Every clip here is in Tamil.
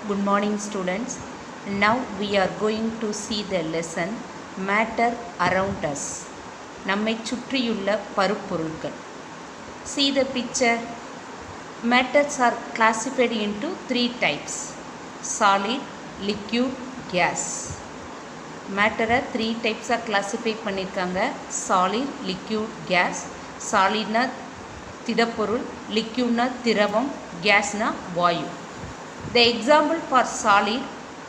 Good morning students. Now we are going to see the lesson matter around us. நம்மை சுற்றியுள்ள பருப்பொருட்கள். See the picture. Matters are classified into three types: solid, liquid, gas. Matter three types are classified பண்ணிருக்காங்க: solid, liquid, gas. Solidனா திடப்பொருள், liquidனா திரவம், gasனா வாயு. The example for solid,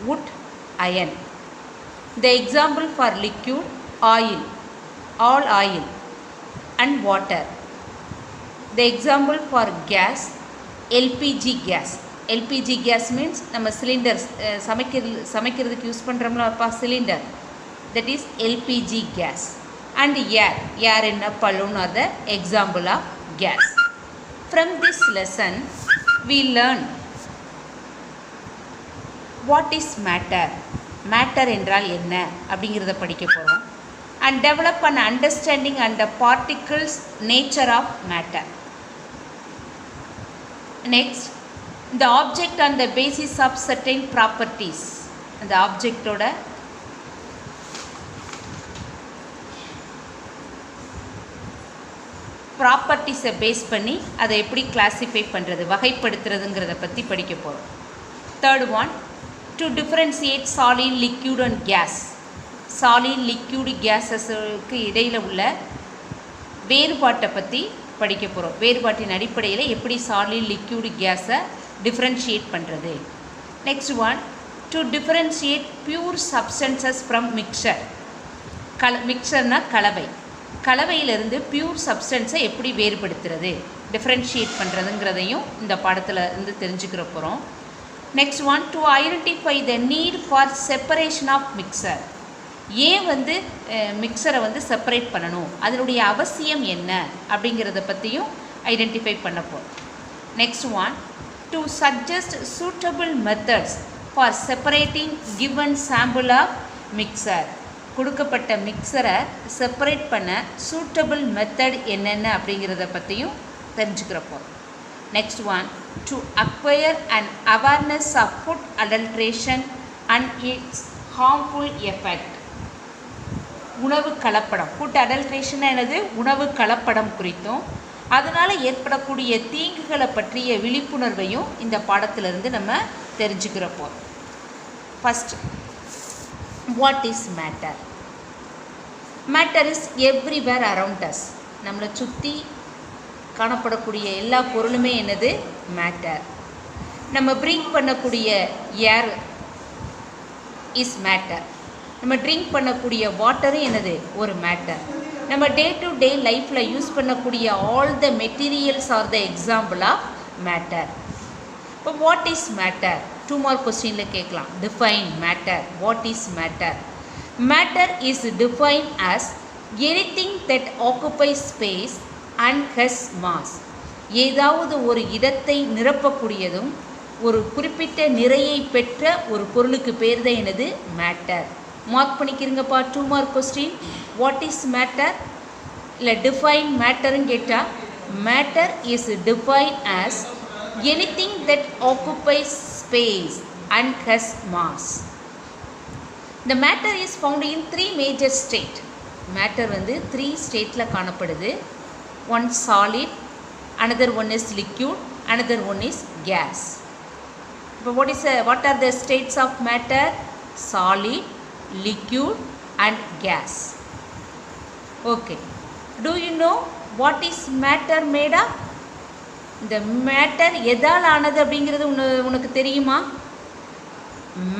wood, iron. The example for liquid, oil, all oil and water. The example for gas, LPG gas. LPG gas means நம்ம cylinders சமைக்கிறதுக்கு use பண்ணுறோம்லப்பா cylinder. That is LPG gas. And air in a balloon are the example of gas. From this lesson, we learn what is matter. Matter என்றால் என்ன அப்படிங்கிறத படிக்க போகிறோம். And develop an understanding and the particles nature of matter. Next, the object on the basis of certain properties. அந்த ஆப்ஜெக்டோட ப்ராப்பர்ட்டிஸை பேஸ் பண்ணி அதை எப்படி கிளாஸிஃபை பண்ணுறது, வகைப்படுத்துறதுங்கிறத பற்றி படிக்க போகிறோம். Third one, to differentiate solid, liquid and gas. Solid, liquid, gases-க்கு இடையில் உள்ள வேறுபாட்டை பற்றி படிக்க போகிறோம். வேறுபாட்டின் அடிப்படையில் எப்படி solid, liquid, gas-ஐ differentiate பண்ணுறது. Next one, to differentiate pure substances from mixture. மிக்சர்னா கலவை. கலவையிலிருந்து பியூர் சப்ஸ்டன்ஸை எப்படி வேறுபடுத்துறது, டிஃப்ரென்ஷியேட் பண்ணுறதுங்கிறதையும் இந்த பாடத்தில் இருந்து தெரிஞ்சுக்கிற போகிறோம். Next one, to identify the need for separation of mixture. ஏன் மிக்சரை செப்பரேட் பண்ணணும், அதனுடைய அவசியம் என்ன அப்படிங்கிறத பற்றியும் ஐடென்டிஃபை பண்ண போகிறோம். Next one, to suggest suitable methods for separating given sample of mixture. கொடுக்கப்பட்ட மிக்சரை செப்பரேட் பண்ண சூட்டபிள் மெத்தட் என்னென்ன அப்படிங்கிறத பற்றியும் தெரிஞ்சுக்கிறப்போம். Next one, to acquire and awareness of food adulteration and its harmful effect. உணவு கலப்படம், ஃபுட் அடல்ட்ரேஷன் என்னது, உணவு கலப்படம் குறித்தும் அதனால் ஏற்படக்கூடிய தீங்குகளை பற்றிய விழிப்புணர்வையும் இந்த பாடத்திலிருந்து நம்ம தெரிஞ்சுக்கிறப்போம். First, what is matter? Matter is everywhere around us. நம்மளை சுற்றி காணப்படக்கூடிய எல்லா பொருளுமே என்னது, மேட்டர். நம்ம ப்ரீத் பண்ணக்கூடிய ஏர் இஸ் மேட்டர். நம்ம ட்ரிங்க் பண்ணக்கூடிய வாட்டரும் என்னது, ஒரு மேட்டர். நம்ம டே டு டே லைஃப்பில் யூஸ் பண்ணக்கூடிய all the materials are the example of matter. இப்போ வாட் இஸ் மேட்டர்? 2 more கொஸ்டினில் கேட்கலாம். Define matter. What is matter? Matter is defined as anything that occupies space and has mass. ஏதாவது ஒரு இடத்தை நிரப்பக்கூடியதும் ஒரு குறிப்பிட்ட நிறையை பெற்ற ஒரு பொருளுக்கு பேர் தான் என்னது, மேட்டர். மார்க் பண்ணிக்கிறீங்கப்பா. 2 more question. What is matter? இல்லை டிஃபைன் மேட்டர்னு கேட்டால், matter is defined as anything that occupies space and has mass. The matter is found in 3 major state. Matter 3 stateல காணப்படுது. One solid, another one is liquid, another one is gas. But what are the states of matter? Solid, liquid and gas. Okay. Do you know what is matter made of? இந்த மேட்டர் எதால் ஆனது அப்படிங்கிறது உனக்கு தெரியுமா?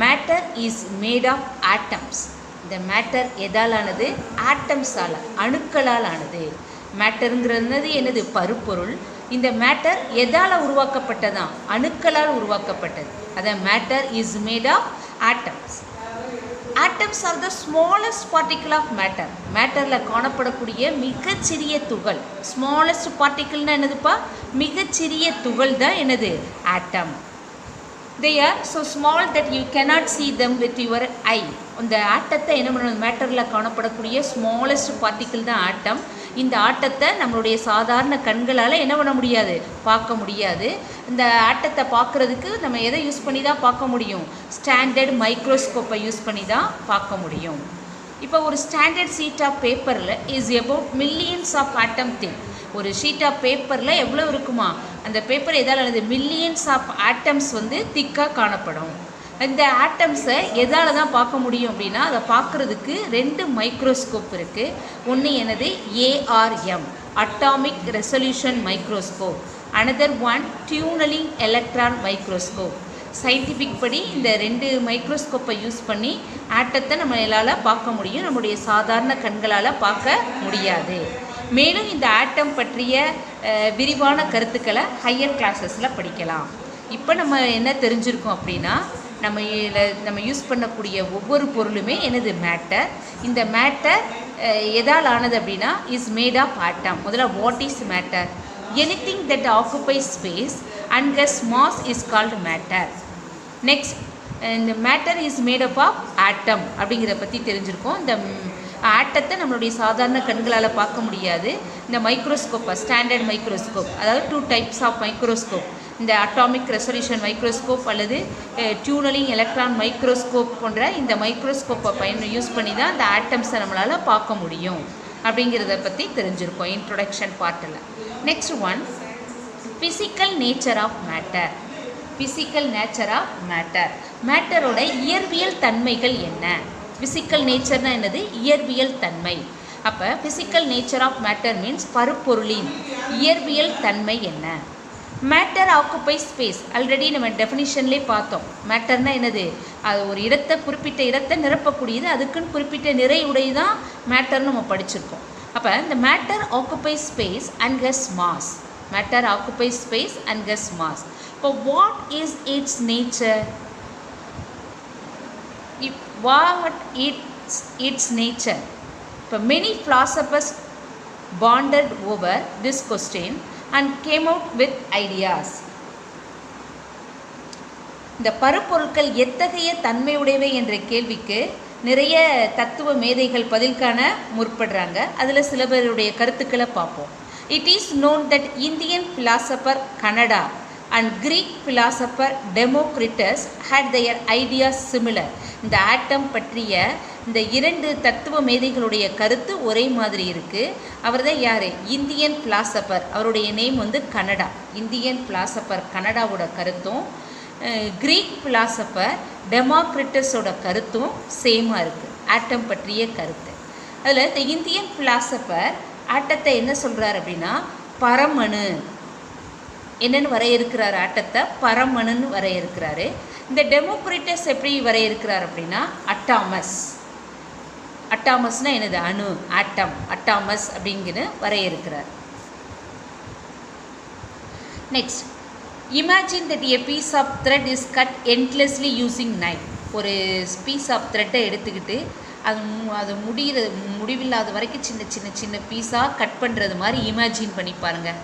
Matter is made of atoms. இந்த மேட்டர் எதால் ஆனது? ஆட்டம்ஸால், அணுக்களால் ஆனது. மேட்டருங்கிறது என்னது, பருப்பொருள். இந்த மேட்டர் எதால் உருவாக்கப்பட்டதான்? அணுக்களால் உருவாக்கப்பட்டது. அதான் matter is made of atoms. Atoms are the smallest particle of matter. மேட்டரில் காணப்படக்கூடிய மிகச்சிறிய துகள். ஸ்மாலஸ்ட் பார்ட்டிக்கிள்னா என்னதுப்பா? மிகச்சிறிய துகள் தான் என்னது, ஆட்டம். They are so small that you cannot see them with your eye. அந்த ஆட்டத்தை என்ன பண்ணுறது, மேட்டரில் காணப்படக்கூடிய ஸ்மாலஸ்ட் பார்ட்டிக்கிள் தான் ஆட்டம். இந்த ஆட்டத்தை நம்மளுடைய சாதாரண கண்களால் என்ன பண்ண முடியாது, பார்க்க முடியாது. இந்த ஆட்டத்தை பார்க்குறதுக்கு நம்ம எதை யூஸ் பண்ணி தான் பார்க்க முடியும், ஸ்டாண்டர்ட் மைக்ரோஸ்கோப்பை யூஸ் பண்ணி தான் பார்க்க முடியும். இப்போ ஒரு ஸ்டாண்டர்ட் ஷீட் ஆஃப் பேப்பரில் is about millions of atom thing. ஒரு ஷீட் ஆஃப் பேப்பரில் எவ்வளோ இருக்குமா, அந்த பேப்பர் எதால் ஆனது, மில்லியன்ஸ் ஆஃப் ஆட்டம்ஸ் வந்து திக்காக காணப்படும். இந்த ஆட்டம்ஸை எதால் தான் பார்க்க முடியும் அப்படின்னா, அதை பார்க்குறதுக்கு 2 மைக்ரோஸ்கோப் இருக்குது. ஒன்று என்னது ARM, atomic resolution microscope. Another one tunnelling electron microscope. Scientific படி இந்த 2 மைக்ரோஸ்கோப்பை யூஸ் பண்ணி ஆட்டத்தை நம்மளால் பார்க்க முடியும், நம்முடைய சாதாரண கண்களால் பார்க்க முடியாது. மேலும் இந்த ஆட்டம் பற்றிய விரிவான கருத்துக்களை ஹையர் கிளாஸஸில் படிக்கலாம். இப்போ நம்ம என்ன தெரிஞ்சிருக்கோம் அப்படின்னா, நம்ம யூஸ் பண்ணக்கூடிய ஒவ்வொரு பொருளுமே என்னது, மேட்டர். இந்த மேட்டர் எதால் ஆனது அப்படின்னா, இஸ் மேட் ஆஃப் ஆட்டம். முதல்ல what is matter? Anything that occupies space and has mass is called matter. Next, இந்த matter is made up of atom அப்படிங்கிறத பற்றி தெரிஞ்சிருக்கோம். இந்த ஆட்டத்தை நம்மளுடைய சாதாரண கண்களால் பார்க்க முடியாது. இந்த மைக்ரோஸ்கோப்பை, ஸ்டாண்டர்ட் மைக்ரோஸ்கோப், அதாவது 2 டைப்ஸ் ஆஃப் மைக்ரோஸ்கோப், இந்த அட்டாமிக் ரெசல்யூஷன் மைக்ரோஸ்கோப் அல்லது டியூனலிங் எலக்ட்ரான் மைக்ரோஸ்கோப் போன்ற இந்த மைக்ரோஸ்கோப்பை யூஸ் பண்ணி தான் இந்த ஆட்டம்ஸை நம்மளால் பார்க்க முடியும் அப்படிங்கிறத பற்றி தெரிஞ்சிருக்கோம் இன்ட்ரொடக்ஷன் பார்ட்டில். Next one, physical nature of matter. Physical nature of matter. மேட்டரோட இயற்பியல் தன்மைகள் என்ன? ஃபிசிக்கல் நேச்சர்னால் என்னது, இயற்பியல் தன்மை. அப்போ physical nature of matter means பருப்பொருளின் இயற்பியல் தன்மை என்ன? Matter occupy space. ஆல்ரெடி நம்ம டெஃபினிஷன்லேயே பார்த்தோம். மேட்டர்னால் என்னது, அது ஒரு இடத்தை, குறிப்பிட்ட இடத்தை நிரப்பக்கூடியது, அதுக்குன்னு குறிப்பிட்ட நிறை உடையதான் மேட்டர்னு நம்ம படிச்சிருக்கோம். அப்போ இந்த matter occupy space and has mass. Matter occupy space and has mass. இப்போ what is its nature? What its nature? இப்போ many philosophers bonded over this question and came out with ideas. இந்த பருப்பொருட்கள் எத்தகைய தன்மையுடையவை என்ற கேள்விக்கு நிறைய தத்துவ மேதைகள் பதில் காண முற்படுறாங்க. அதில் சில பேருடைய கருத்துக்களை பார்ப்போம். It is known that Indian philosopher Kanada and Greek philosopher Democritus had their ideas similar. இந்த ஆட்டம் பற்றிய இந்த 2 தத்துவ மேதைகளுடைய கருத்து ஒரே மாதிரி இருக்குது. அவர் தான் யார்? Indian philosopher. அவருடைய நேம் வந்து கனடா. இந்தியன் பிலாசபர் கனடாவோட கருத்தும் கிரீக் பிலாசபர் டெமோக்ரிட்டஸோட கருத்தும் சேமாக இருக்குது, ஆட்டம் பற்றிய கருத்து. அதில் இந்த இந்தியன் பிலாசபர் ஆட்டத்தை என்ன சொல்கிறார் அப்படின்னா, பரமணு என்னென்னு வரையறுக்கிறார், ஆட்டத்தை பரமணுன்னு வரையறுக்கிறாரு. இந்த டெமோக்ரிட்டஸ் எப்படி வரையறுக்கிறார் அப்படின்னா, அட்டாமஸ். அட்டாமஸ்னால் என்னது, அணு, ஆட்டம், அட்டாமஸ் அப்படிங்கிற வரையறுக்கிறார். Next, imagine that a piece of thread is cut endlessly using knife. ஒரு பீஸ் ஆஃப் த்ரெட்டை எடுத்துக்கிட்டு அது முடிவில்லாத வரைக்கும் சின்ன சின்ன சின்ன பீஸாக கட் பண்ணுறது மாதிரி இமேஜின் பண்ணி பாருங்கள்.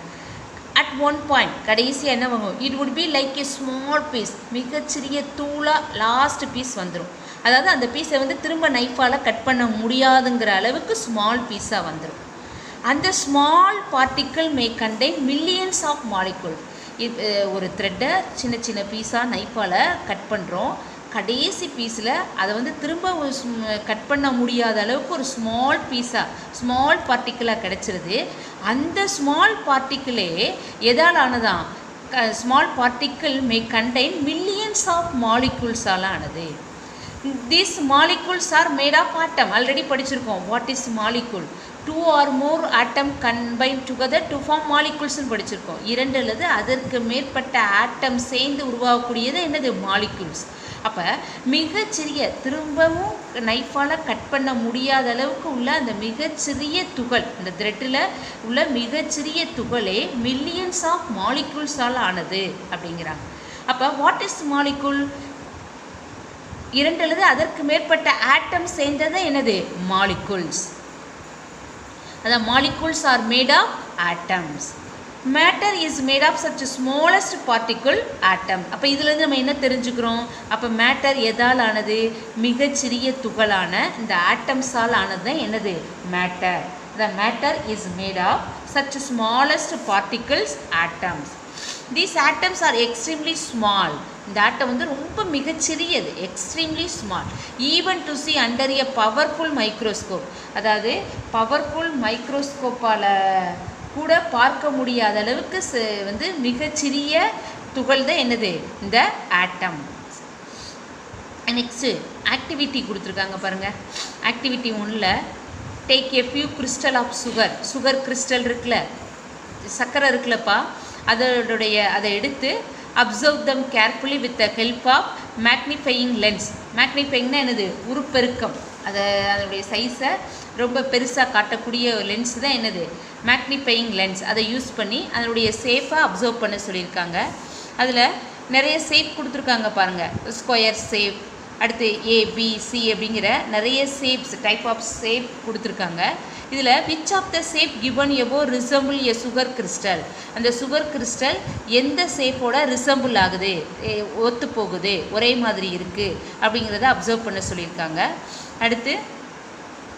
அட் ஒன் பாயிண்ட் கடைசியாக என்ன வாங்குவோம், it would be like a small piece. மிகச்சிறிய தூளாக லாஸ்ட் பீஸ் வந்துடும். அதாவது அந்த பீஸை வந்து திரும்ப நைஃபால் கட் பண்ண முடியாதுங்கிற அளவுக்கு ஸ்மால் பீஸாக வந்துடும். அந்த small particle may contain millions of molecule. ஒரு த்ரெட்டை சின்ன சின்ன பீஸாக நைஃபால் கட் பண்ணுறோம். கடைசி பீஸில் அதை வந்து திரும்ப கட் பண்ண முடியாத அளவுக்கு ஒரு ஸ்மால் பீஸாக, ஸ்மால் பார்ட்டிக்கிளாக கிடச்சிருது. அந்த ஸ்மால் பார்ட்டிக்கிளே எதால் ஆனதான், small particle may contain millions of மாலிகுல்ஸால் ஆனது. These molecules are made of atom. Already படிச்சிருக்கோம். What is molecule? 2 or more atom combine together to form molecules படிச்சிருக்கோம். 2 அல்லது அதற்கு மேற்பட்ட ஆட்டம் சேர்ந்து உருவாகக்கூடியது என்னது, மாலிகுல்ஸ். அப்போ மிகச்சிறிய, திரும்பவும் நைஃபால் கட் பண்ண முடியாத அளவுக்கு உள்ள அந்த மிகச்சிறிய துகள், இந்த த்ரெட்டில் உள்ள மிகச்சிறிய துகளே மில்லியன்ஸ் ஆஃப் மாலிகுல்ஸால் ஆனது அப்படிங்கிறாங்க. அப்போ வாட் இஸ் மாலிகுல்? 2 அல்லது அதற்கு மேற்பட்ட ஆட்டம் சேர்ந்தது என்னது, மாலிகுல்ஸ். அதான் molecules are made of atoms. Matter is made of such smallest particle atom. அப்போ இதுலேருந்து நம்ம என்ன தெரிஞ்சுக்கிறோம்? அப்போ மேட்டர் எதால் ஆனது? மிகச்சிறிய துகளான இந்த ஆட்டம்ஸால் ஆனது தான் என்னது, matter. the matter is made of such smallest particles, atoms. These atoms are extremely small. இந்த ஆட்டம் வந்து ரொம்ப மிகச்சிறியது, extremely small, even to see under a powerful microscope. அதாவது பவர்ஃபுல் மைக்ரோஸ்கோப்பால் கூட பார்க்க முடியாத அளவுக்கு வந்து மிகச்சிறிய துகள் தான் என்னது இந்த ஆட்டம். நெக்ஸ்ட்டு ஆக்டிவிட்டி கொடுத்துருக்காங்க பாருங்கள். ஆக்டிவிட்டி 1ல் take a few crystal of sugar crystal இருக்குல்ல, சர்க்கரை இருக்குல்லப்பா, அதை எடுத்து observe them carefully with the help of magnifying lens. மேக்னிஃபையிங்னா என்னது, உருப்பெருக்கம், அதனுடைய சைஸை ரொம்ப பெருசாக காட்டக்கூடிய லென்ஸ் தான் என்னது மேக்னிஃபையிங் லென்ஸ். அதை யூஸ் பண்ணி அதனுடைய ஷேப்பை அப்சர்வ் பண்ண சொல்லியிருக்காங்க. அதில் நிறைய ஷேப் கொடுத்துருக்காங்க பாருங்கள். ஸ்கொயர் ஷேப், அடுத்து ஏபிசி அப்படிங்கிற நிறைய ஷேப்ஸ், டைப் ஆஃப் ஷேப் கொடுத்துருக்காங்க. இதில் which of the shape given above resemble a sugar crystal, அந்த சுகர் கிறிஸ்டல் எந்த ஷேப்போட ரிசம்பிள் ஆகுது, ஒத்து போகுது, ஒரே மாதிரி இருக்குது அப்படிங்கிறத அப்சர்வ் பண்ண சொல்லியிருக்காங்க. அடுத்து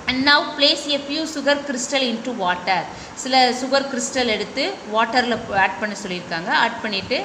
and now place a few sugar crystal into water. சில சுகர் கிறிஸ்டல் எடுத்து வாட்டரில் ஆட் பண்ண சொல்லியிருக்காங்க. ஆட் பண்ணிவிட்டு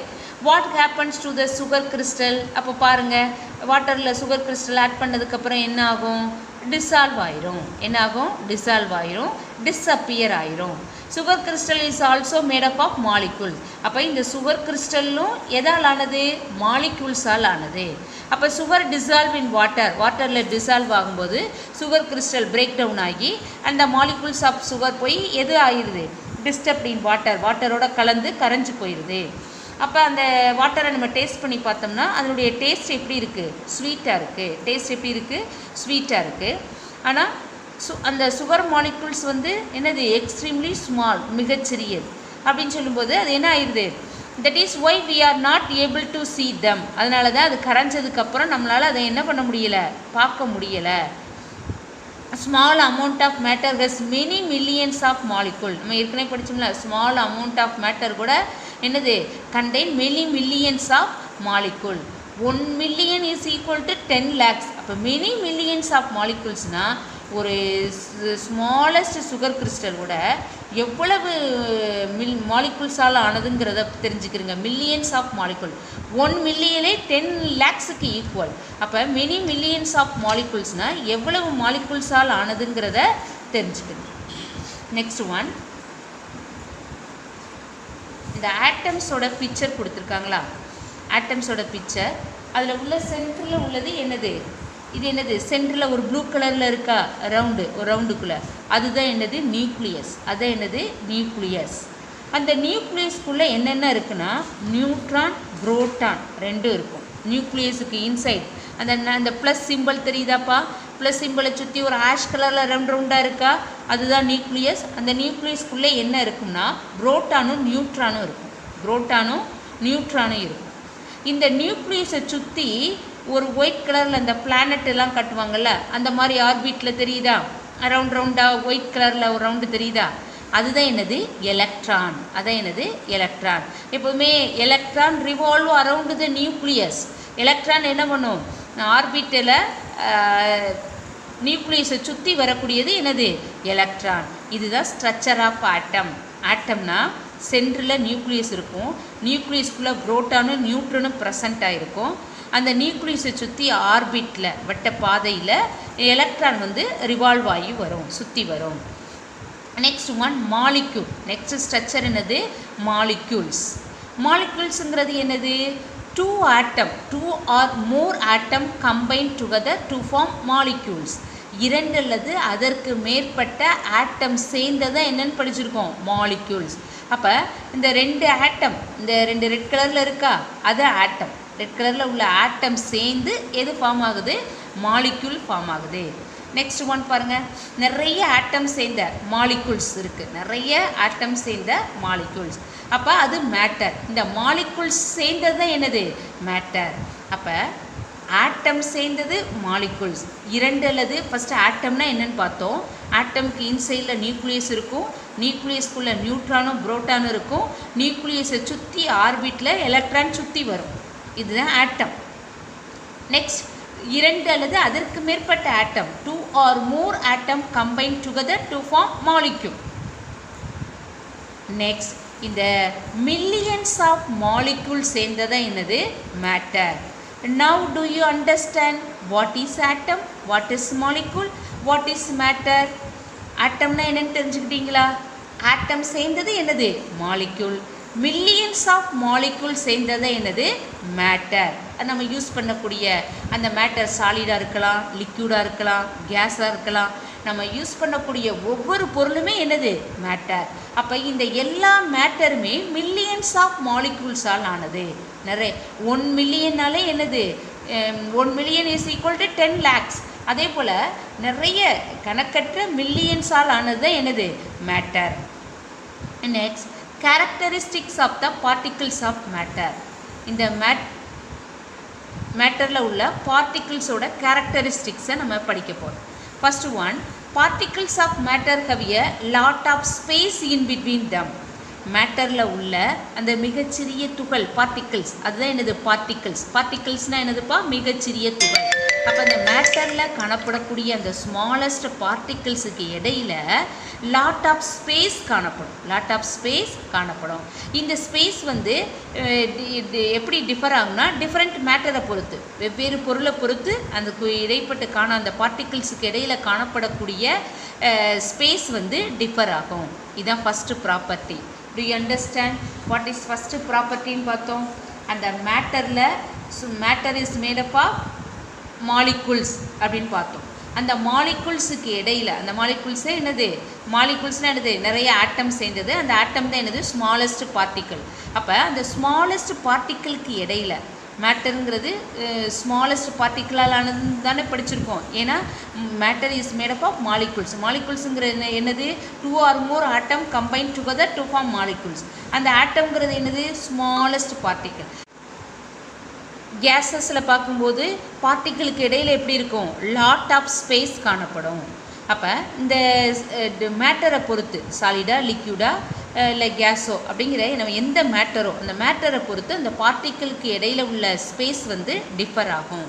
what happens to the sugar crystal, அப்போ பாருங்கள் வாட்டரில் சுகர் கிறிஸ்டல் ஆட் பண்ணதுக்கப்புறம் என்ன ஆகும், டிசால்வ் ஆயிரும். என்ன ஆகும், டிசால்வ் ஆயிரும், டிஸ்அப்பியர் ஆயிரும். Sugar crystal is also made up of molecules. அப்போ இந்த சுகர் கிறிஸ்டலும் எதால் ஆனது, மாலிகுல்ஸால் ஆனது. அப்போ சுகர் டிசால்வ் இன் வாட்டரில் டிசால்வ் ஆகும்போது சுகர் கிறிஸ்டல் பிரேக் டவுன் ஆகி அந்த மாலிகுல்ஸ் ஆஃப் சுகர் போய் எது ஆயிடுது, டிஸ்டர்ப்ட் இன் வாட்டரோட கலந்து கரைஞ்சி போயிடுது. அப்போ அந்த வாட்டரை நம்ம டேஸ்ட் பண்ணி பார்த்தோம்னா அதனுடைய டேஸ்ட் எப்படி இருக்குது, ஸ்வீட்டாக இருக்குது. டேஸ்ட் எப்படி இருக்குது, ஸ்வீட்டாக இருக்குது. ஆனால் அந்த சுகர் மாலிகுல்ஸ் வந்து என்னது, எக்ஸ்ட்ரீம்லி ஸ்மால், மிகச்சிறியது அப்படின்னு சொல்லும்போது அது என்ன ஆயிடுது, that is why we are not able to see them. அதனால தான் அது கரைஞ்சதுக்கப்புறம் நம்மளால் அதை என்ன பண்ண முடியலை, பார்க்க முடியலை. Small amount of matter has many millions of molecule. நம்ம ஏற்கனவே படித்தோம்ல, ஸ்மால் அமௌண்ட் ஆஃப் மேட்டர் கூட என்னது, contain many millions of molecule. 1 million is equal to 10 lakhs. அப்போ மெனி மில்லியன்ஸ் ஆஃப் மாலிகுல்ஸ்னால் ஒரு ஸ்மாலஸ்ட் சுகர் கிறிஸ்டல் கூட எவ்வளவு மாலிகுல்ஸால் ஆனதுங்கிறத தெரிஞ்சுக்கிறங்க. மில்லியன்ஸ் ஆஃப் மாலிகுல், 1 million 10 lakhsக்கு ஈக்குவல். அப்போ மெனி மில்லியன்ஸ் ஆஃப் மாலிகுல்ஸ்னால் எவ்வளவு மாலிகுல்ஸால் ஆனதுங்கிறத தெரிஞ்சுக்கணும். நெக்ஸ்ட் ஒன், இந்த ஆட்டம்ஸோட பிக்சர் கொடுத்துருக்காங்களா, ஆட்டம்ஸோட பிக்சர், அதில் உள்ள சென்டரில் உள்ளது என்னது, இது என்னது, சென்டரில் ஒரு ப்ளூ கலரில் இருக்கா ஒரு ரவுண்டுக்குள்ளே, அதுதான் என்னது, நியூக்ளியஸ். அதுதான் என்னது, நியூக்ளியஸ். அந்த நியூக்ளியஸ்க்குள்ளே என்னென்ன இருக்குன்னா, நியூட்ரான், புரோட்டான் ரெண்டும் இருக்கும். நியூக்ளியஸுக்கு இன்சைட் அந்த ப்ளஸ் சிம்பிள் தெரியுதாப்பா, ப்ளஸ் சிம்பிளை சுற்றி ஒரு ஆஷ் கலரில் ரவுண்டாக இருக்கா, அதுதான் நியூக்ளியஸ். அந்த நியூக்ளியஸ்க்குள்ளே என்ன இருக்கும்னா புரோட்டானும் நியூட்ரானும் இருக்கும். புரோட்டானும் நியூட்ரானும் இருக்கும். இந்த நியூக்ளியஸை சுற்றி ஒரு ஒயிட் கலரில் அந்த பிளானட் எல்லாம் கட்டுவாங்கள்ல, அந்த மாதிரி ஆர்பிட்டில் தெரியுதா, ரவுண்டாக ஒயிட் கலரில் ஒரு ரவுண்டு தெரியுதா, அதுதான் என்னது, எலக்ட்ரான். அதான் என்னது, எலக்ட்ரான். எப்போதுமே எலக்ட்ரான் ரிவால்வ் அரவுண்டு த நியூக்ளியஸ். எலக்ட்ரான் என்ன பண்ணும், ஆர்பிட்டில் நியூக்ளியஸை சுற்றி வரக்கூடியது என்னது, எலக்ட்ரான். இதுதான் ஸ்ட்ரக்சர் ஆஃப் ஆட்டம். ஆட்டம்னா சென்டரில் நியூக்ளியஸ் இருக்கும், நியூக்ளியஸ்குள்ளே புரோட்டானும் நியூட்ரனும் ப்ரெசண்ட் ஆகிருக்கும். அந்த நியூக்ளியஸை சுற்றி ஆர்பிட்டில் வட்ட பாதையில் எலக்ட்ரான் வந்து ரிவால்வ் ஆகி வரும், சுற்றி வரும். Next one, molecule. Next structure என்னது, மாலிக்யூல்ஸ். மாலிக்யூல்ஸுங்கிறது என்னது, 2 atom, 2 or more atom combined together to form molecules. 2 அல்லது அதற்கு மேற்பட்ட ஆட்டம் சேர்ந்ததான் என்னன்னு படிச்சிருக்கோம், மாலிக்யூல்ஸ். அப்போ இந்த 2 ஆட்டம், இந்த 2 ரெட் கலரில் இருக்கா, அது ஆட்டம். ரெட் கலரில் உள்ள ஆட்டம் சேர்ந்து எது ஃபார்ம் ஆகுது, மாலிக்யூல் ஃபார்ம் ஆகுது. நெக்ஸ்ட் ஒன் பாருங்கள், நிறைய ஆட்டம் சேர்ந்த மாலிக்யூல்ஸ் இருக்குது, நிறைய ஆட்டம் சேர்ந்த மாலிக்யூல்ஸ். அப்போ அது மேட்டர். இந்த மாலிக்யூல்ஸ் சேர்ந்தது தான் என்னது, மேட்டர். அப்போ ஆட்டம் சேர்ந்தது மாலிக்யூல்ஸ். 2 அல்லது ஃபஸ்ட்டு ஆட்டம்னா என்னென்னு பார்த்தோம். ஆட்டம்க்கு இன்சைடில் நியூக்ளியஸ் இருக்கும், நியூக்ளியஸ்க்குள்ளே நியூட்ரானும் புரோட்டானும் இருக்கும், நியூக்ளியஸை சுற்றி ஆர்பிட்டில் எலக்ட்ரான் சுற்றி வரும். இதுதான் ஆட்டம். நெக்ஸ்ட் 2 அல்லது அதற்கு மேற்பட்ட ஆட்டம் 2 or more atom combine together to form molecule. Next, இந்த millions of molecules சேர்ந்ததா என்னது matter. Now do you understand what is atom, what is molecule, what is matter? Atomனா என்னன்னு தெரிஞ்சுக்கிட்டீங்களா? atom சேர்ந்தது என்னது molecule. millions of molecules சேர்ந்தது என்னது matter. நம்ம யூஸ் பண்ணக்கூடிய அந்த மேட்டர் சாலிடாக இருக்கலாம், லிக்யூடாக இருக்கலாம், கேஸாக இருக்கலாம். நம்ம யூஸ் பண்ணக்கூடிய ஒவ்வொரு பொருளுமே என்னது மேட்டர். அப்போ இந்த எல்லா மேட்டருமே மில்லியன்ஸ் ஆஃப் மாலிக்யூல்ஸால் ஆனது. நிறைய 1 மில்லியன்னாலே என்னது 1 million is equal to 10 lakhs. அதே போல் நிறைய கணக்கற்ற மில்லியன்ஸால் ஆனது என்னது matter. Next, characteristics of the particles of matter. இந்த மேட்டரில் உள்ள பார்ட்டிகிள்ஸோட கேரக்டரிஸ்டிக்ஸை நம்ம படிக்க போகிறோம். First one, particles of matter have a lot of space in between them. மேட்டரில் உள்ள அந்த மிகச்சிறிய துகள் பார்ட்டிகிள்ஸ், அதுதான் என்னது பார்ட்டிகிள்ஸ். பார்ட்டிகிள்ஸ்னால் என்னதுப்பா மிகச்சிறிய துகள். அப்போ அந்த மேட்டரில் காணப்படக்கூடிய அந்த ஸ்மாலஸ்ட் பார்ட்டிகிள்ஸுக்கு இடையில் லாட் ஆஃப் ஸ்பேஸ் காணப்படும். லாட் ஆஃப் ஸ்பேஸ் காணப்படும். இந்த ஸ்பேஸ் வந்து எப்படி டிஃபர் ஆகும்னா டிஃப்ரெண்ட் மேட்டரை பொறுத்து, வெவ்வேறு பொருளை பொறுத்து அந்த இடைப்பட்டு அந்த பார்ட்டிகிள்ஸுக்கு இடையில் காணப்படக்கூடிய ஸ்பேஸ் வந்து டிஃபர் ஆகும். இதுதான் first property. To you understand what is first ப்ராப்பர்ட்டின்னு பார்த்தோம். அந்த மேட்டரில் matter is made up of molecules அப்படின்னு பார்த்தோம். அந்த மாலிகுல்ஸுக்கு இடையில், அந்த மாலிகுல்ஸே என்னது மாலிகுல்ஸ்னால் என்னது நிறைய ஆட்டம் சேர்ந்தது. அந்த ஆட்டம் தான் என்னது ஸ்மாலஸ்ட் பார்ட்டிக்கிள். அப்போ அந்த ஸ்மாலஸ்ட் பார்ட்டிக்கிளுக்கு இடையில் மேட்டருங்கிறது ஸ்மாலஸ்ட் பார்ட்டிக்கிளால் ஆனது தானே படிச்சிருக்கோம். ஏன்னா matter is made up of molecules. மாலிகுல்ஸுங்கிறது என்னது 2 or more atom combine together to form molecules. அந்த ஆட்டம்ங்கிறது என்னது ஸ்மாலஸ்ட் பார்ட்டிக்கிள். கேஸஸில் பார்க்கும்போது பார்ட்டிக்கிளுக்கு இடையில் எப்படி இருக்கும் லாட் ஆஃப் ஸ்பேஸ் காணப்படும். அப்போ இந்த மேட்டரை பொறுத்து சாலிடா லிக்யூடா இல்லை கேஸோ அப்படிங்கிற நம்ம எந்த மேட்டரோ அந்த மேட்டரை பொறுத்து அந்த பார்ட்டிக்கிளுக்கு இடையில் உள்ள ஸ்பேஸ் வந்து டிஃபர் ஆகும்.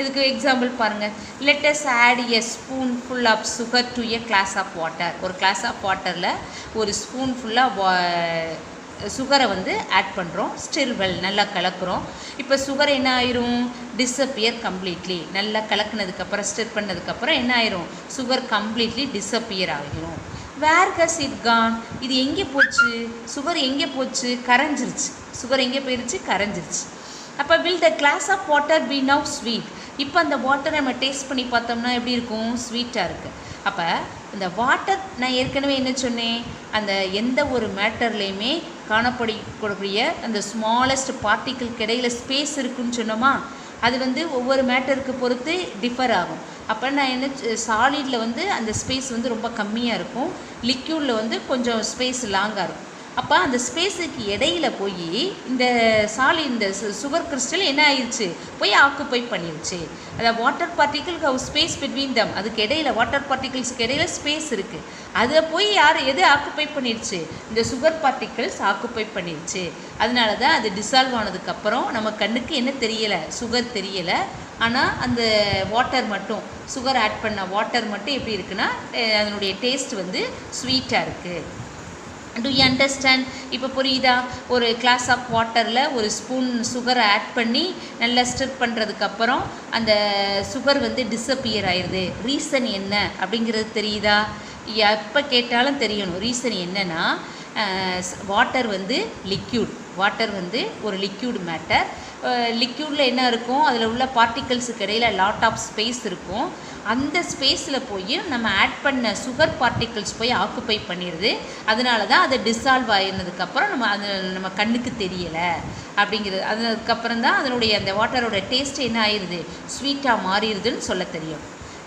இதுக்கு எக்ஸாம்பிள் பாருங்கள். Let us add a spoon full of sugar to a glass of water. ஒரு கிளாஸ் ஆஃப் வாட்டரில் ஒரு ஸ்பூன் ஃபுல்லாக சுகரை வந்து ஆட் பண்ணுறோம். ஸ்டிர்வெல் நல்லா கலக்குறோம். இப்போ சுகர் என்ன ஆயிரும் டிஸப்பியர் கம்ப்ளீட்லி. நல்லா கலக்குனதுக்கப்புறம் ஸ்டிர் பண்ணதுக்கப்புறம் என்ன ஆயிரும் சுகர் கம்ப்ளீட்லி டிஸப்பியர் ஆகிரும். வேர் ஹஸ் இட் கான்? இது எங்கே போச்சு? சுகர் எங்கே போச்சு? கரைஞ்சிருச்சு. சுகர் எங்கே போயிடுச்சு? கரைஞ்சிருச்சு. அப்போ will the glass of water be now sweet? இப்போ அந்த வாட்டரை நம்ம டேஸ்ட் பண்ணி பார்த்தோம்னா எப்படி இருக்கும்? ஸ்வீட்டாக இருக்குது. அப்போ இந்த வாட்டர் நான் ஏற்கனவே என்ன சொன்னேன், அந்த எந்த ஒரு மேட்டர்லேயுமே காணப்படக்கூடிய அந்த ஸ்மாலஸ்ட் பார்ட்டிக்கிளுக்கு இடையில் ஸ்பேஸ் இருக்குன்னு சொன்னோமா, அது வந்து ஒவ்வொரு மேட்டருக்கு பொறுத்து டிஃபர் ஆகும். அப்போ நான் என்ன சாலிடில் வந்து அந்த ஸ்பேஸ் வந்து ரொம்ப கம்மியாக இருக்கும், லிக்யூடில் வந்து கொஞ்சம் ஸ்பேஸ் லாங்காக இருக்கும். அப்போ அந்த ஸ்பேஸுக்கு இடையில போய் இந்த இந்த சுகர் கிறிஸ்டல் என்ன ஆயிடுச்சு போய் ஆக்குப்பை பண்ணிடுச்சு. அதாவது water particle have space between them. அதுக்கு இடையில வாட்டர் பார்ட்டிகிள்ஸுக்கு இடையில ஸ்பேஸ் இருக்குது. அதை போய் எது ஆக்குப்பை பண்ணிடுச்சு? இந்த சுகர் பார்ட்டிகிள்ஸ் ஆக்குப்பை பண்ணிடுச்சு. அதனால தான் அது டிசால்வ் ஆனதுக்கப்புறம் நம்ம கண்ணுக்கு என்ன தெரியலை, சுகர் தெரியலை. ஆனால் அந்த வாட்டர் மட்டும், சுகர் ஆட் பண்ண வாட்டர் மட்டும் எப்படி இருக்குன்னா அதனுடைய டேஸ்ட் வந்து ஸ்வீட்டாக இருக்குது. To you understand? இப்போ புரியுதா? ஒரு கிளாஸ் ஆஃப் வாட்டரில் ஒரு ஸ்பூன் சுகரை ஆட் பண்ணி நல்லா ஸ்டிர் பண்ணுறதுக்கப்புறம் அந்த சுகர் வந்து டிஸப்பியர் ஆயிடுது. ரீசன் என்ன அப்படிங்கிறது தெரியுதா? எப்போ கேட்டாலும் தெரியணும். ரீசன் என்னென்னா வாட்டர் வந்து லிக்யூட். வாட்டர் வந்து ஒரு லிக்யூட் மேட்டர். லிக்யூடில் என்ன இருக்கும், அதில் உள்ள பார்ட்டிகிள்ஸுக்கு இடையில் லாட் ஆஃப் ஸ்பேஸ் இருக்கும். அந்த ஸ்பேஸில் போய் நம்ம ஆட் பண்ண சுகர் பார்ட்டிகிள்ஸ் போய் ஆக்குப்பை பண்ணிடுது. அதனால தான் அது டிசால்வ் ஆகினதுக்கப்புறம் நம்ம கண்ணுக்கு தெரியலை அப்படிங்கிறது. அதுக்கப்புறம் தான் அதனுடைய அந்த வாட்டரோட டேஸ்ட் என்ன ஆயிடுது, ஸ்வீட்டாக மாறிடுதுன்னு சொல்ல தெரியும்.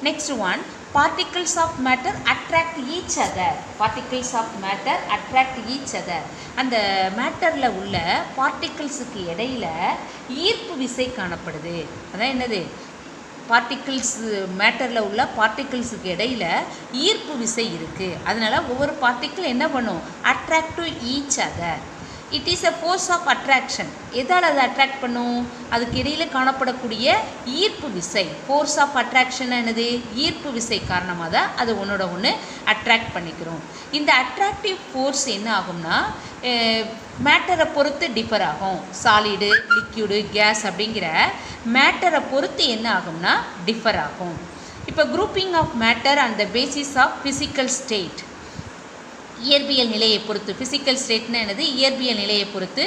Next one, particles of matter attract each other. Particles of matter attract each other. அந்த மேட்டரில் உள்ள பார்ட்டிகிள்ஸுக்கு இடையில் ஈர்ப்பு விசை காணப்படுது. அதான் என்னது, பார்ட்டிகிள்ஸ் மேட்டரில் உள்ள பார்ட்டிகிள்ஸுக்கு இடையில் ஈர்ப்பு விசை இருக்குது. அதனால் ஒவ்வொரு பார்ட்டிக்கிள் என்ன பண்ணும், attract to each other. It is a force of attraction. எதால் அதை அட்ராக்ட் பண்ணும்? அதுக்கு இடையில் காணப்படக்கூடிய ஈர்ப்பு விசை. ஃபோர்ஸ் ஆஃப் அட்ராக்ஷன் என்னது? ஈர்ப்பு விசை காரணமாக தான் அது ஒன்றோட ஒன்று அட்ராக்ட் பண்ணிக்கிறோம். இந்த அட்ராக்டிவ் ஃபோர்ஸ் என்ன ஆகும்னா மேட்டரை பொறுத்து டிஃபர் ஆகும். சாலிடு, லிக்யூடு, கேஸ் அப்படிங்கிற மேட்டரை பொறுத்து என்ன ஆகும்னா டிஃபர் ஆகும். இப்போ grouping of matter and the basis of physical state. இயற்பியல் நிலையை பொறுத்து, ஃபிசிக்கல் ஸ்டேட்னா என்னது? இயற்பியல் நிலையை பொறுத்து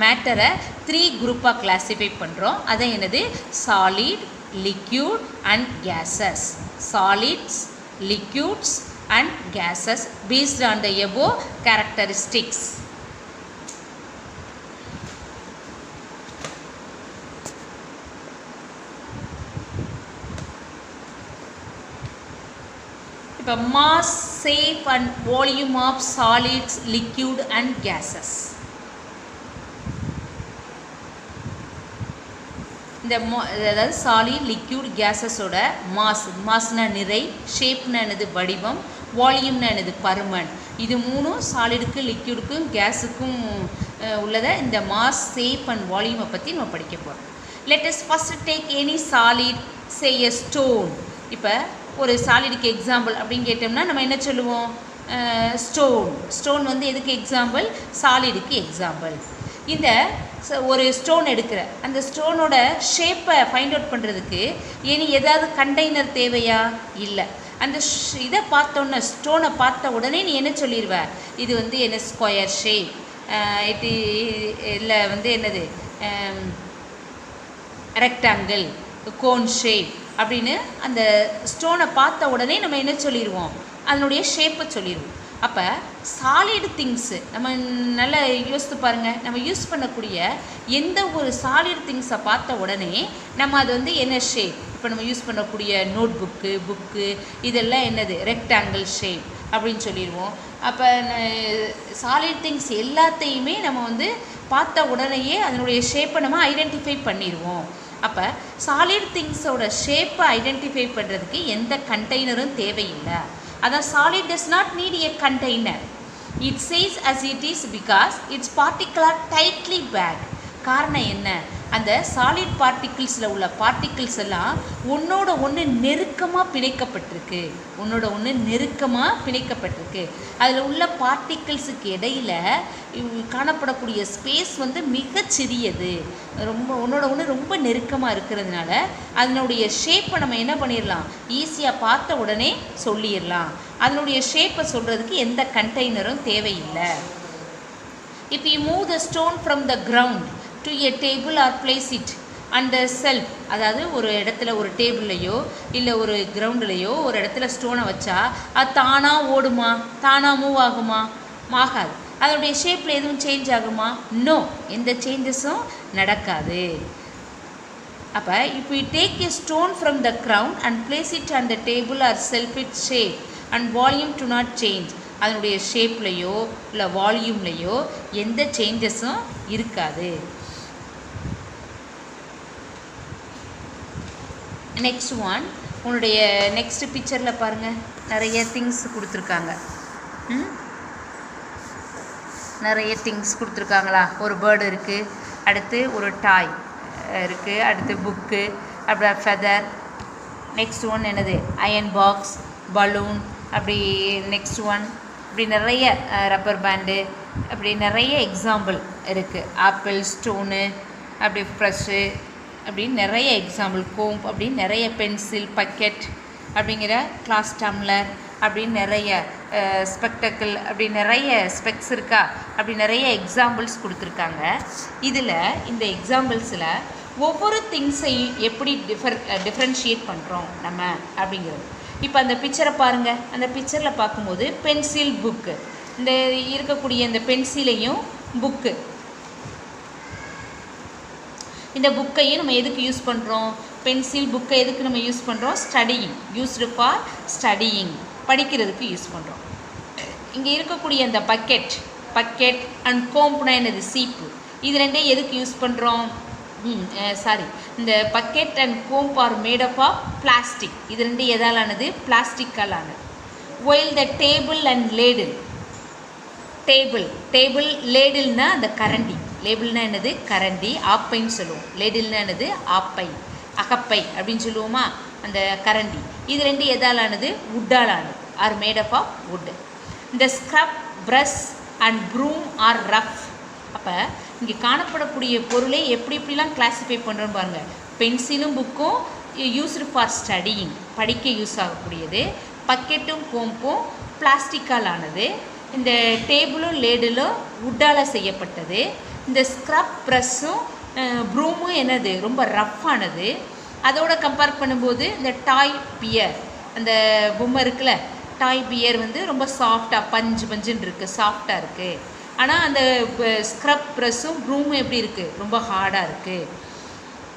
மேட்டரை 3 குரூப்பாக கிளாஸிஃபை பண்ணுறோம். அதை என்னது? Solid, liquid and gases. Solids, liquids and gases based on the above characteristics. இப்போ mass, shape and volume of solids, liquid and gases. இந்த அதாவது சாலிட், லிக்யூட், கேஸஸோட மாஸ்னா நிறை, ஷேப்னா என்னது? வடிவம், வால்யூம்னா என்னது? பருமன். இது மூணும் சாலிடுக்கு, லிக்யூடுக்கும், கேஸுக்கும் உள்ளதை இந்த மாஸ், ஷேப் அண்ட் வால்யூமை பற்றி நம்ம படிக்க போகிறோம். Let us first take any solid, சே எ ஸ்டோன். இப்போ ஒரு சாலிடுக்கு எக்ஸாம்பிள் அப்படின்னு கேட்டோம்னா நம்ம என்ன சொல்லுவோம்? ஸ்டோன். ஸ்டோன் வந்து எதுக்கு எக்ஸாம்பிள்? சாலிடுக்கு எக்ஸாம்பிள். இந்த ஒரு ஸ்டோன் எடுக்கிற அந்த ஸ்டோனோட ஷேப்பை ஃபைண்ட் அவுட் பண்ணுறதுக்கு இனி ஏதாவது கண்டெய்னர் தேவையா? இல்லை. அந்த இதை பார்த்தோன்னே, ஸ்டோனை பார்த்த உடனே நீ என்ன சொல்லிடுவ? இது வந்து என்ன? ஸ்கொயர் ஷேப், இது இல்லை வந்து என்னது? ரெக்டாங்கிள், கோன் ஷேப் அப்படின்னு அந்த ஸ்டோனை பார்த்த உடனே நம்ம என்ன சொல்லிடுவோம்? அதனுடைய ஷேப்பை சொல்லிடுவோம். அப்போ சாலிடு திங்ஸு நம்ம நல்லா யோசித்து பாருங்கள். நம்ம யூஸ் பண்ணக்கூடிய எந்த ஒரு சாலிடு திங்ஸை பார்த்த உடனே நம்ம அது வந்து என்ன ஷேப்? இப்போ நம்ம யூஸ் பண்ணக்கூடிய நோட் புக்கு இதெல்லாம் என்னது? ரெக்டாங்கிள் ஷேப் அப்படின்னு சொல்லிடுவோம். அப்போ சாலிட் திங்ஸ் எல்லாத்தையுமே நம்ம வந்து பார்த்த உடனேயே அதனுடைய ஷேப்பை நம்ம ஐடென்டிஃபை பண்ணிடுவோம். அப்போ சாலிட் திங்ஸோட ஷேப்பை ஐடென்டிஃபை பண்ணுறதுக்கு எந்த கண்டெய்னரும் தேவையில்லை. அதான் solid does not need a container. It சேஸ் as it is because its particle are tightly pack. காரணம் என்ன? அந்த சாலிட் பார்ட்டிகிள்ஸில் உள்ள பார்ட்டிகிள்ஸ் எல்லாம் ஒன்றோட ஒன்று நெருக்கமாக பிணைக்கப்பட்டிருக்கு. அதில் உள்ள பார்ட்டிகிள்ஸுக்கு இடையில் காணப்படக்கூடிய ஸ்பேஸ் வந்து மிகச்சிறியது. ஒன்றோட ஒன்று ரொம்ப நெருக்கமாக இருக்கிறதுனால அதனுடைய ஷேப்பை நம்ம என்ன பண்ணிடலாம்? ஈஸியாக பார்த்த உடனே சொல்லிடலாம். அதனுடைய ஷேப்பை சொல்கிறதுக்கு எந்த கண்டெய்னரும் தேவையில்லை. If you move the stone from the ground to a table or place it under shelf, அதாவது ஒரு இடத்துல ஒரு டேபிள்லையோ இல்லை ஒரு கிரவுண்ட்லையோ ஒரு இடத்துல ஸ்டோனை வச்சா அது தானாக ஓடுமா? தானாக மூவ் ஆகுமா? ஆகாது. அதனுடைய ஷேப்பில் எதுவும் சேஞ்ச் ஆகுமா? நோ, எந்த சேஞ்சஸும் நடக்காது. அப்போ if we take a stone from the ground and place it on the table or shelf, its shape and volume do not change. அதனுடைய ஷேப்லையோ இல்லை வால்யூம்லையோ எந்த சேஞ்சஸும் இருக்காது. நெக்ஸ்ட் ஒன், உன்னுடைய நெக்ஸ்ட் பிக்சரில் பாருங்கள், நிறைய திங்ஸ் கொடுத்துருக்காங்க. நிறைய திங்ஸ் கொடுத்துருக்காங்களா? ஒரு பேர்டு இருக்குது, அடுத்து ஒரு டாய் இருக்குது, அடுத்து புக்கு, அப்புறம் ஃபெதர், நெக்ஸ்ட் ஒன் என்னது? அயன் பாக்ஸ், பலூன், அப்படி நெக்ஸ்ட் ஒன் இப்படி நிறைய ரப்பர் பேண்டு, அப்படி நிறைய எக்ஸாம்பிள் இருக்குது. ஆப்பிள், ஸ்டோனு, அப்படி ப்ரெஷ்ஷு, அப்படின்னு நிறைய எக்ஸாம்பிள், கோம்ப், அப்படின்னு நிறைய பென்சில், பக்கெட் அப்படிங்கிற கிளாஸ் டம்ளர், அப்படின்னு நிறைய ஸ்பெக்டக்கிள், அப்படி நிறைய ஸ்பெக்ஸ் இருக்கா, அப்படி நிறைய எக்ஸாம்பிள்ஸ் கொடுத்துருக்காங்க. இதில் இந்த எக்ஸாம்பிள்ஸில் ஒவ்வொரு திங்ஸையும் எப்படி டிஃப்ரென்ஷியேட் பண்ணுறோம் நம்ம அப்படிங்கிறது. இப்போ அந்த பிக்சரை பாருங்கள். அந்த பிக்சரில் பார்க்கும்போது பென்சில், புக்கு, இந்த இருக்கக்கூடிய இந்த பென்சிலையும் புக்கு, இந்த புக்கையும் நம்ம எதுக்கு யூஸ் பண்ணுறோம்? பென்சில், புக்கை எதுக்கு நம்ம யூஸ் பண்ணுறோம்? ஸ்டடியிங், யூஸ்டு ஃபார் ஸ்டடியிங், படிக்கிறதுக்கு யூஸ் பண்ணுறோம். இங்கே இருக்கக்கூடிய அந்த பக்கெட் அண்ட் கோம்ப்னா என்னது? சீப்பு. இது ரெண்டையும் எதுக்கு யூஸ் பண்ணுறோம்? இந்த bucket and comb are made up of plastic. இது ரெண்டு எதால் ஆனது? பிளாஸ்டிக்கால் ஆனது. While the table and ladle, table லேடில்னா அந்த கரண்டி, லேபிள்னா என்னது கரண்டி, ஆப்பைன்னு சொல்லுவோம். லேடில்னா என்னது ஆப்பை, அகப்பை அப்படின்னு சொல்லுவோமா, அந்த கரண்டி. இது ரெண்டு எதால் ஆனது, வுட்டால் ஆனது, are made up of wood. இந்த scrub, brush and broom are rough. அப்போ இங்கே காணப்படக்கூடிய பொருளை எப்படி எப்படிலாம் கிளாஸிஃபை பண்ணுறோன்னு பாருங்கள். பென்சிலும் புக்கும் யூஸ்டு ஃபார் ஸ்டடியிங், படிக்க யூஸ் ஆகக்கூடியது. பக்கெட்டும் கோம்பும் பிளாஸ்டிக்கால் ஆனது. இந்த டேபிளும் லேடிலும் வுட்டால் செய்யப்பட்டது. இந்த ஸ்க்ரப் ப்ரஷ்ஷும் ப்ரூமும் என்னது ரொம்ப ரஃப்பானது. அதோட கம்பேர் பண்ணும்போது இந்த டாய் பியர், அந்த பொம்மை இருக்குல்ல டாய் பியர் வந்து ரொம்ப சாஃப்டாக பஞ்சுன்னு இருக்குது, சாஃப்டாக இருக்குது. ஆனால் அந்த ஸ்க்ரப் ப்ரஷ்ஷும் ப்ரூமும் எப்படி இருக்குது, ரொம்ப ஹார்டாக இருக்குது.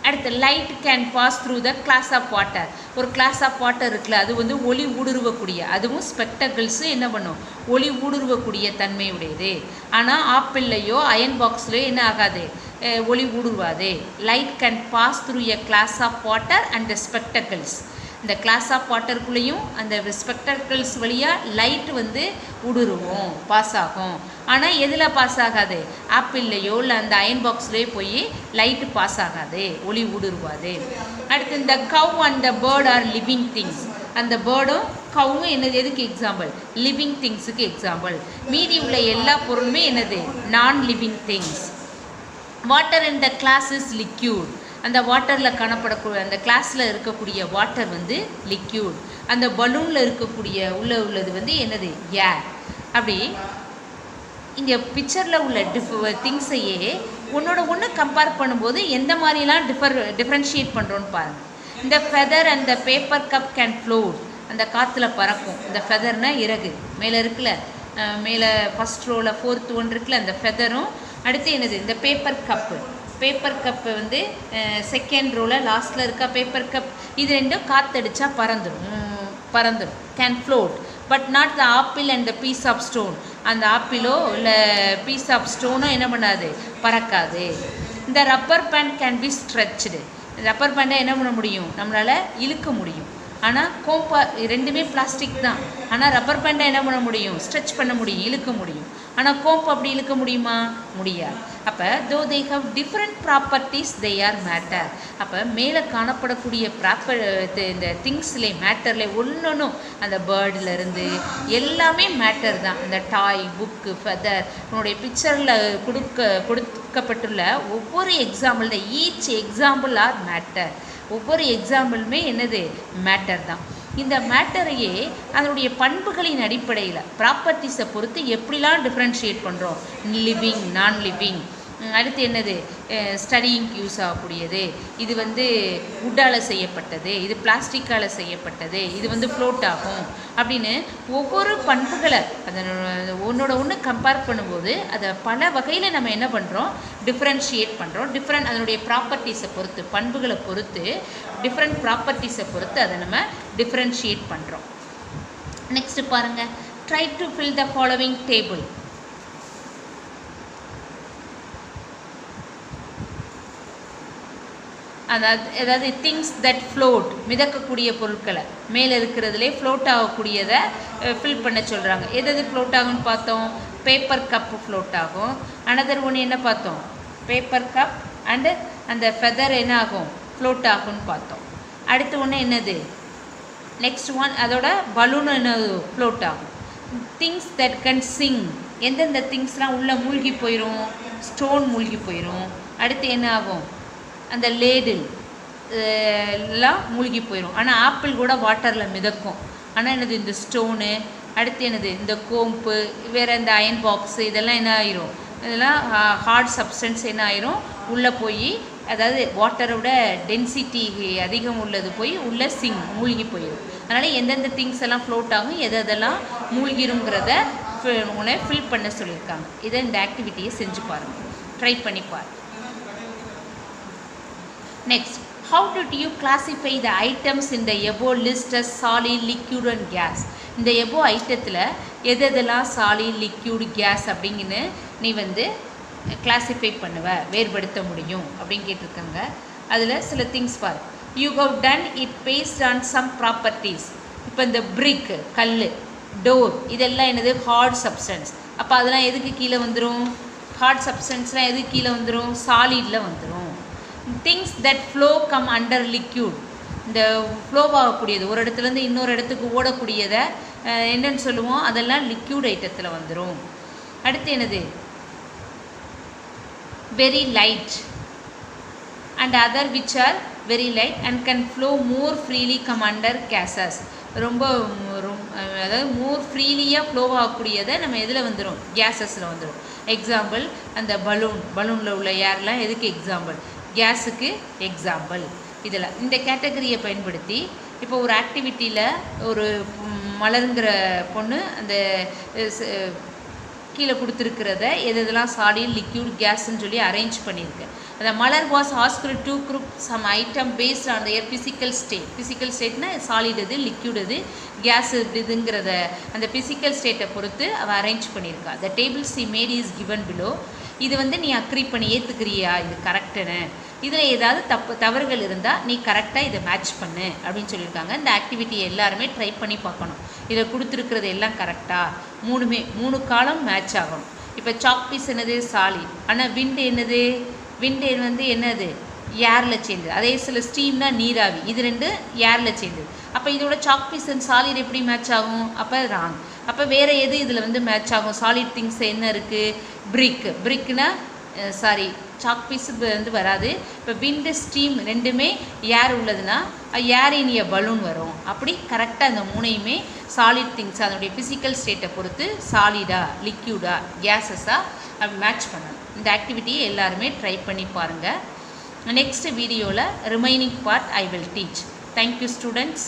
அடுத்து light can pass through the glass of water. ஒரு கிளாஸ் ஆஃப் வாட்டர் இருக்குல்ல, அது வந்து ஒளி ஊடுருவக்கூடிய, அதுவும் ஸ்பெக்டக்கிள்ஸு என்ன பண்ணும், ஒளி ஊடுருவக்கூடிய தன்மையுடையது. ஆனால் ஆப்பிள்லையோ அயன் பாக்ஸ்லையோ என்ன ஆகாது, ஒளி ஊடுருவாது. Light can pass through a glass of water and spectacles. இந்த கிளாஸ் ஆஃப் வாட்டருக்குள்ளேயும் அந்த ஸ்பெக்டக்கிள்ஸ் வழியாக லைட் வந்து ஊடுருவும், பாஸ் ஆகும். ஆனால் எதில் பாஸ் ஆகாது, ஆப்பிள்லையோ இல்லை அந்த அயன் பாக்ஸ்லேயோ போய் லைட்டு பாஸ் ஆகாது, ஒளி ஊடுருவாது. அடுத்து இந்த cow and the bird are living things. அந்த பேர்டும் கவ்வும் என்னது, எதுக்கு எக்ஸாம்பிள், லிவிங் திங்ஸுக்கு எக்ஸாம்பிள். மீதி உள்ள எல்லா பொருளுமே என்னது, non living things. Water in the glass is liquid. அந்த வாட்டரில் காணப்படக்கூடிய, அந்த கிளாஸில் இருக்கக்கூடிய வாட்டர் வந்து லிக்யூட். அந்த பலூனில் இருக்கக்கூடிய உள்ளது வந்து என்னது, ஏர். அப்படி இங்கே பிக்சரில் உள்ள திங்ஸையே ஒன்று கம்பேர் பண்ணும்போது எந்த மாதிரிலாம் டிஃப்ரென்ஷியேட் பண்ணுறோன்னு பாருங்கள். இந்த feather and the paper cup can float. அந்த காற்றுல பறக்கும். இந்த ஃபெதர்னால் இறகு மேலே இருக்குல்ல, மேலே ஃபஸ்ட் ரோவில் 4th ஒன் இருக்குல்ல, அந்த ஃபெதரும். அடுத்து என்னது, இந்த பேப்பர் கப்பு வந்து செகண்ட் ரோவில் லாஸ்ட்டில் இருக்கா பேப்பர் கப். இது ரெண்டும் காற்றடிச்சா பறந்துடும். Can float but not the apple and the piece of stone. அந்த ஆப்பிளோ இல்லை பீஸ் ஆஃப் ஸ்டோனோ என்ன பண்ணாது, பறக்காது. இந்த rubber band can be stretched. Rubber பேண்டை என்ன பண்ண முடியும், நம்மளால் இழுக்க முடியும். ஆனால் கோம்பா ரெண்டுமே பிளாஸ்டிக் தான். ஆனால் ரப்பர் பேண்டை என்ன பண்ண முடியும், ஸ்ட்ரெச் பண்ண முடியும், இழுக்க முடியும். ஆனால் கோம்பு அப்படி இழுக்க முடியுமா, முடியாது. அப்போ though they have different properties they are matter. அப்போ மேலே காணப்படக்கூடிய இந்த திங்ஸ்லே மேட்டர்லே ஒன்றும் அந்த பேர்டிலேருந்து எல்லாமே மேட்டர் தான். அந்த டாய், புக்கு, ஃபெதர், உன்னுடைய பிக்சரில் கொடுக்கப்பட்டுள்ள ஒவ்வொரு example, each example are matter. ஒவ்வொரு எக்ஸாம்பிளுமே என்னது, மேட்டர் தான். இந்த மேட்டரையே அதனுடைய பண்புகளின் அடிப்படையில் ப்ராப்பர்ட்டிஸை பொறுத்து எப்படிலாம் டிஃப்ரென்ஷியேட் பண்ணுறோம், லிவிங், நான் லிவிங். அடுத்து என்னது, ஸ்டடியிங் யூஸ் ஆகக்கூடியது, இது வந்து வுட்டால் செய்யப்பட்டது, இது பிளாஸ்டிக்கால் செய்யப்பட்டது, இது வந்து ஃப்ளோட் ஆகும் அப்படின்னு ஒவ்வொரு பண்புகளை அதை ஒன்று கம்பேர் பண்ணும்போது அதை பல வகையில் நம்ம என்ன பண்ணுறோம், டிஃப்ரென்ஷியேட் பண்ணுறோம். அதனுடைய ப்ராப்பர்ட்டிஸை பொறுத்து, பண்புகளை பொறுத்து, டிஃப்ரெண்ட் ப்ராப்பர்ட்டிஸை பொறுத்து அதை நம்ம டிஃப்ரென்ஷியேட் பண்ணுறோம். நெக்ஸ்ட்டு பாருங்கள், try to fill the following table. அதாவது திங்ஸ் தட் ஃப்ளோட், மிதக்கக்கூடிய பொருட்களை, மேலே இருக்கிறதுலே ஃப்ளோட் ஆகக்கூடியதை ஃபில் பண்ண சொல்கிறாங்க. எது ஃப்ளோட் ஆகும்னு பார்த்தோம், பேப்பர் கப்பு ஃப்ளோட் ஆகும். அனதர் ஒன்று என்ன பார்த்தோம், பேப்பர் கப் அண்டு அந்த ஃபெதர் என்ன ஆகும், ஃப்ளோட் ஆகும்னு பார்த்தோம். அடுத்து ஒன்று என்னது, நெக்ஸ்ட் ஒன் அதோட பலூன் என்ன ஃப்ளோட் ஆகும். திங்ஸ் தட் கேன் சிங், எந்தெந்த திங்ஸ்லாம் உள்ளே மூழ்கி போயிடும், ஸ்டோன் மூழ்கி போயிடும். அடுத்து என்ன ஆகும், அந்த லேடில் எல்லாம் மூழ்கி போயிடும். ஆனால் ஆப்பிள் கூட வாட்டரில் மிதக்கும். ஆனால் என்னது, இந்த ஸ்டோனு, அடுத்து என்னது, இந்த கோம்பு, வேறு இந்த அயன் பாக்ஸு, இதெல்லாம் என்ன ஆயிரும், இதெல்லாம் ஹார்ட் சப்ஸ்டன்ஸ் என்ன ஆயிரும், உள்ளே போய், அதாவது வாட்டரோட டென்சிட்டி அதிகம் உள்ளது போய் உள்ளே மூழ்கி போயிடும். அதனால் எந்தெந்த திங்ஸ் எல்லாம் ஃப்ளோட் ஆகும், எதெல்லாம் மூழ்கிருங்கிறத உங்களை ஃபில் பண்ண சொல்லியிருக்காங்க. இதை இந்த ஆக்டிவிட்டியை செஞ்சு பாருங்கள், ட்ரை பண்ணி பாருங்கள். Next, how did you classify the items in the above list as solid, liquid and gas? இந்த above ஐட்டத்தில் எதெல்லாம் solid, liquid, gas அப்படிங்கன்னு நீ வந்து கிளாஸிஃபை பண்ணுவ, வேறுபடுத்த முடியும் அப்படின்னு கேட்டிருக்காங்க. அதில் சில திங்ஸ் பாரு. You have done it based on some properties. இப்போ இந்த brick, கல், டோர், இதெல்லாம் என்னது, ஹார்ட் சப்ஸ்டன்ஸ். அப்போ அதெல்லாம் எதுக்கு கீழே வந்துடும்? ஹார்ட் சப்ஸ்டன்ஸ்லாம் எதுக்கு கீழே வந்துடும்? சாலிடில் வந்துடும். Things that flow come under liquid, இந்த ஃப்ளோவாகக்கூடியது, ஒரு இடத்துலேருந்து இன்னொரு இடத்துக்கு ஓடக்கூடியதை என்னன்னு சொல்லுவோம்? அதெல்லாம் லிக்யூட் ஐட்டத்தில் வந்துடும். அடுத்து என்னது? Very light and other which are very light and can flow more freely come under gases. ரொம்ப அதாவது மோர் ஃப்ரீலியாக ஃப்ளோ ஆகக்கூடியதை நம்ம எதில் வந்துடும்? கேஸஸில் வந்துடும். எக்ஸாம்பிள் அந்த பலூனில் உள்ள ஏர்லாம் எதுக்கு எக்ஸாம்பிள்? கேஸுக்கு எக்ஸாம்பிள். இதில் இந்த கேட்டகரியை பயன்படுத்தி இப்போ ஒரு ஆக்டிவிட்டியில் ஒரு மலருங்கிற பொண்ணு அந்த கீழே கொடுத்துருக்கிறத எதெல்லாம் சாலிட், லிக்யூட், கேஸ்ன்னு சொல்லி அரேஞ்ச் பண்ணியிருக்கேன். அந்த Malar was asked to group some item based on their physical state. Physical ஸ்டேட்னா சாலிட் எது, லிக்யூட் எது, கேஸ் இதுங்கிறத அந்த ஃபிசிக்கல் ஸ்டேட்டை பொறுத்து அவள் அரேஞ்ச் பண்ணியிருக்கா. The table she made is given below. இது வந்து நீ அக்ரி பண்ணி ஏற்றுக்கிறியா, இது கரெக்டுன்னு, இதில் ஏதாவது தவறுகள் இருந்தால் நீ கரெக்டாக இதை மேட்ச் பண்ணு அப்படின்னு சொல்லியிருக்காங்க. இந்த ஆக்டிவிட்டியை எல்லாருமே ட்ரை பண்ணி பார்க்கணும். இதில் கொடுத்துருக்கிறது எல்லாம் கரெக்டாக, 3 காலம் மேட்ச் ஆகணும். இப்போ சாக் பீஸ் என்னது? சாலிட். ஆனால் விண்டு என்னது? விண்டு வந்து என்னது? ஏரில் சேர்ந்தது. அதே சில ஸ்டீம்னா நீராவி, இது 2 ஏரில் சேர்ந்தது. அப்போ இதோட சாக் பீஸ் அண்ட் சாலிட் எப்படி மேட்ச் ஆகும்? அப்போ ராங். அப்போ வேறு எது இதில் வந்து மேட்ச் ஆகும்? சாலிட் திங்ஸ் என்ன இருக்குது? பிரிக்னா சாரி சாக் பீஸ் வந்து வராது. இப்போ விண்டு, ஸ்டீம் ரெண்டுமே ஏர் உள்ளதுன்னா ஏர் இன் எ பலூன் வரும். அப்படி கரெக்டாக அந்த 3யுமே சாலிட் திங்ஸ் அதனுடைய ஃபிசிக்கல் ஸ்டேட்டை பொறுத்து சாலிடா, லிக்யூடா, கேஸஸாக மேட்ச் பண்ணணும். இந்த ஆக்டிவிட்டியை எல்லாருமே ட்ரை பண்ணி பாருங்கள். நெக்ஸ்ட் வீடியோவில் remaining part I will teach. Thank you students.